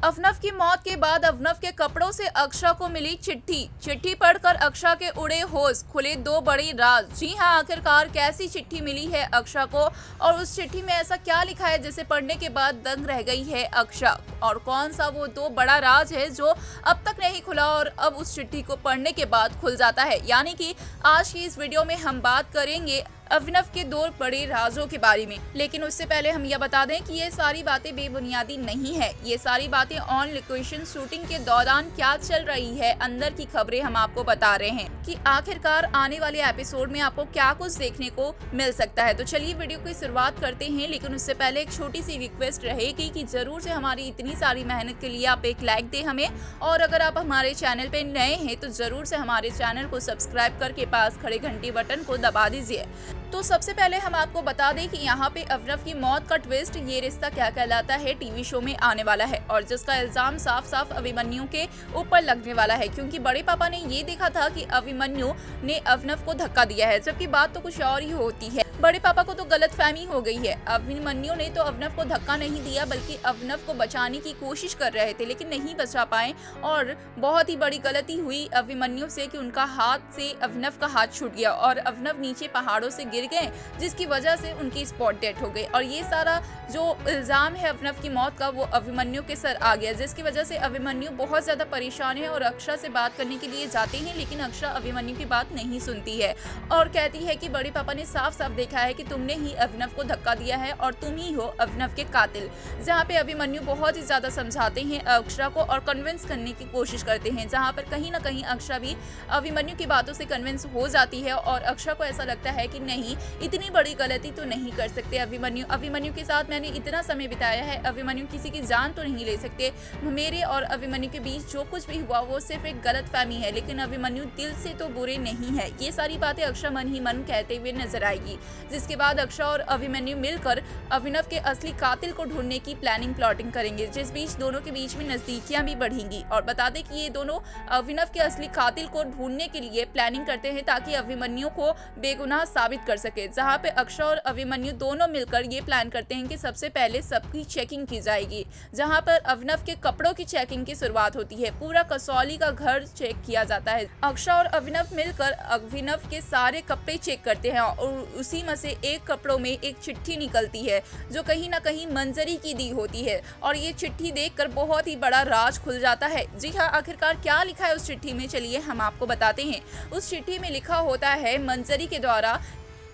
अवनव की मौत के बाद अवनव के कपड़ों से अक्षरा को मिली चिट्ठी पढ़कर अक्षरा के उड़े होश, खुले दो बड़े राज। जी हां, आखिरकार कैसी चिट्ठी मिली है अक्षरा को और उस चिट्ठी में ऐसा क्या लिखा है जिसे पढ़ने के बाद दंग रह गई है अक्षरा, और कौन सा वो दो बड़ा राज है जो अब तक नहीं खुला और अब उस चिट्ठी को पढ़ने के बाद खुल जाता है। यानी कि आज की इस वीडियो में हम बात करेंगे अभिनव के दो बड़े राजों के बारे में। लेकिन उससे पहले हम यह बता दें कि ये सारी बातें बेबुनियादी नहीं है। ये सारी बातें ऑन लोकेशन शूटिंग के दौरान क्या चल रही है, अंदर की खबरें हम आपको बता रहे हैं कि आखिरकार आने वाले एपिसोड में आपको क्या कुछ देखने को मिल सकता है। तो चलिए वीडियो की शुरुआत करते हैं, लेकिन उससे पहले एक छोटी सी रिक्वेस्ट रहेगी कि जरूर से हमारी इतनी सारी मेहनत के लिए आप एक लाइक दें हमें, और अगर आप हमारे चैनल पे नए हैं तो जरूर से हमारे चैनल को सब्सक्राइब करके पास खड़े घंटी बटन को दबा दीजिए। तो सबसे पहले हम आपको बता दें कि यहाँ पे अवनव की मौत का ट्विस्ट ये रिश्ता क्या कहलाता है टीवी शो में आने वाला है, और जिसका इल्जाम साफ साफ अभिमन्यु के ऊपर लगने वाला है, क्योंकि बड़े पापा ने ये देखा था कि अभिमन्यु ने अवनव को धक्का दिया है, जबकि बात तो कुछ और ही होती है। बड़े पापा को तो गलतफहमी हो गई है। अभिमन्यु ने तो अवनव को धक्का नहीं दिया बल्कि अवनव को बचाने की कोशिश कर रहे थे, लेकिन नहीं बचा पाए, और बहुत ही बड़ी गलती हुई अभिमन्यु से कि उनका हाथ से अवनव का हाथ छूट गया और अवनव नीचे पहाड़ों से गिर गए, जिसकी वजह से उनकी स्पॉट डेथ हो गई। और ये सारा जो इल्जाम है अवनव की मौत का वो अभिमन्यु के सर आ गया, जिसकी वजह से अभिमन्यु बहुत ज्यादा परेशान है और अक्षरा से बात करने के लिए जाते हैं, लेकिन अक्षरा अभिमन्यु की बात नहीं सुनती है और कहती है कि बड़े पापा ने साफ साफ देखा है कि तुमने ही अभिनव को धक्का दिया है और तुम ही हो अभिनव के कातिल। जहाँ पे अभिमन्यु बहुत ही ज्यादा समझाते हैं अक्षरा को और कन्विंस करने की कोशिश करते हैं, जहाँ पर कहीं ना कहीं अक्षरा भी अभिमन्यु की बातों से कन्विंस हो जाती है और अक्षरा को ऐसा लगता है कि नहीं, इतनी बड़ी गलती तो नहीं कर सकते अभिमन्यु के साथ मैंने इतना समय बिताया है, अभिमन्यु किसी की जान तो नहीं ले सकते। मेरे और अभिमन्यु के बीच जो कुछ भी हुआ वो सिर्फ एक गलतफहमी है, लेकिन अभिमन्यु दिल से तो बुरे नहीं है। ये सारी बातें अक्षरा मन ही मन कहते हुए नजर आएगी, जिसके बाद अक्षरा और अभिमन्यु मिलकर अभिनव के असली कातिल को ढूंढने की प्लानिंग करेंगे, जिस बीच दोनों के बीच में नजदीकियां भी बढ़ेंगी। और बता दें कि ये दोनों अभिनव के असली कातिल को ढूंढने के लिए प्लानिंग करते हैं ताकि अभिमन्यु को बेगुनाह साबित कर सके। जहां पे अक्षरा और अभिमन्यु दोनों मिलकर ये प्लान करते हैं कि सबसे पहले सबकी चेकिंग की जाएगी, जहां पर अभिनव के कपड़ों की चेकिंग की शुरुआत होती है। पूरा कसौली का घर चेक किया जाता है। अक्षरा और अभिनव मिलकर अभिनव के सारे कपड़े चेक करते हैं और उसी में से एक कपड़ों में एक चिट्ठी निकलती है जो कहीं ना कहीं मंजरी की दी होती है, और ये चिट्ठी देखकर बहुत ही बड़ा राज खुल जाता है। जी हाँ, आखिरकार क्या लिखा है उस चिट्ठी में, चलिए हम आपको बताते हैं। उस चिट्ठी में लिखा होता है मंजरी के द्वारा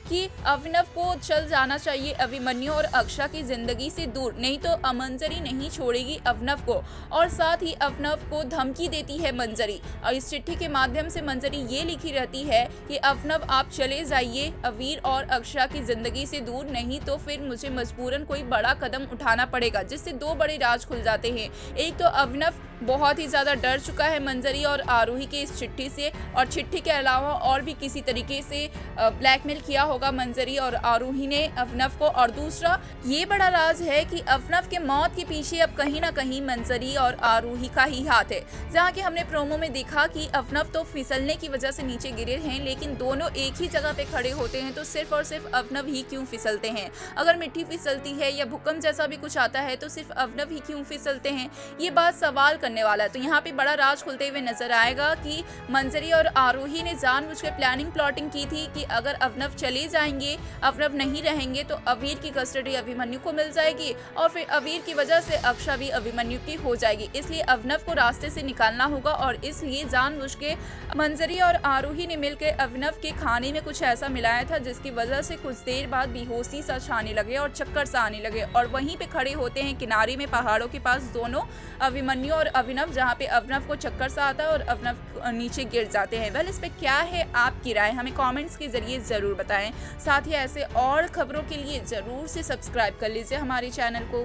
कि अभिनव को चल जाना चाहिए अभिमन्यु और अक्षरा की जिंदगी से दूर, नहीं तो मंजरी नहीं छोड़ेगी अभिनव को, और साथ ही अभिनव को धमकी देती है मंजरी। और इस चिट्ठी के माध्यम से मंजरी ये लिखी रहती है कि अभिनव आप चले जाइए अवीर और अक्षरा की जिंदगी से दूर, नहीं तो फिर मुझे मजबूरन कोई बड़ा कदम उठाना पड़ेगा, जिससे दो बड़े राज खुल जाते हैं। एक तो अभिनव बहुत ही ज्यादा डर चुका है मंजरी और आरोही के इस चिट्ठी से, और चिट्ठी के अलावा और भी किसी तरीके से ब्लैकमेल किया होगा मंजरी और आरोही ने अभिनव को। और दूसरा ये बड़ा राज है कि अभिनव के मौत के पीछे अब कहीं ना कहीं मंजरी और आरोही का ही हाथ है, जहाँ कि हमने प्रोमो में देखा कि अभिनव तो फिसलने की वजह से नीचे गिरे हैं, लेकिन दोनों एक ही जगह पे खड़े होते हैं, तो सिर्फ और सिर्फ अभिनव ही क्यों फिसलते हैं। अगर मिट्टी फिसलती है या भूकंप जैसा भी कुछ आता है तो सिर्फ अभिनव ही क्यों फिसलते हैं, ये बात सवाल करने वाला है। तो यहाँ पे बड़ा राज खुलते हुए नजर आएगा कि मंजरी और आरोही ने जानबूझकर प्लाटिंग की थी कि अगर अभिनव चले जाएंगे, अभिनव नहीं रहेंगे, तो अवीर की कस्टडी अभिमन्यु को मिल जाएगी और फिर अवीर की वजह से अक्षरा भी अभिमन्यु की हो जाएगी। इसलिए अभिनव को रास्ते से निकालना होगा, और इसलिए जानबूझ के मंजरी और आरोही ने मिलकर अभिनव के खाने में कुछ ऐसा मिलाया था जिसकी वजह से कुछ देर बाद बेहोशी सा छाने लगे और चक्कर सा आने लगे, और वहीं पे खड़े होते हैं किनारे में पहाड़ों के पास दोनों अभिमन्यु और अभिनव, जहाँ पे अभिनव को चक्कर सा आता है और अभिनव नीचे गिर जाते हैं। वेल, इस पे क्या है आपकी राय, हमें कमेंट्स के जरिए जरूर बताएं। साथ ही ऐसे और खबरों के लिए जरूर से सब्सक्राइब कर लीजिए हमारे चैनल को।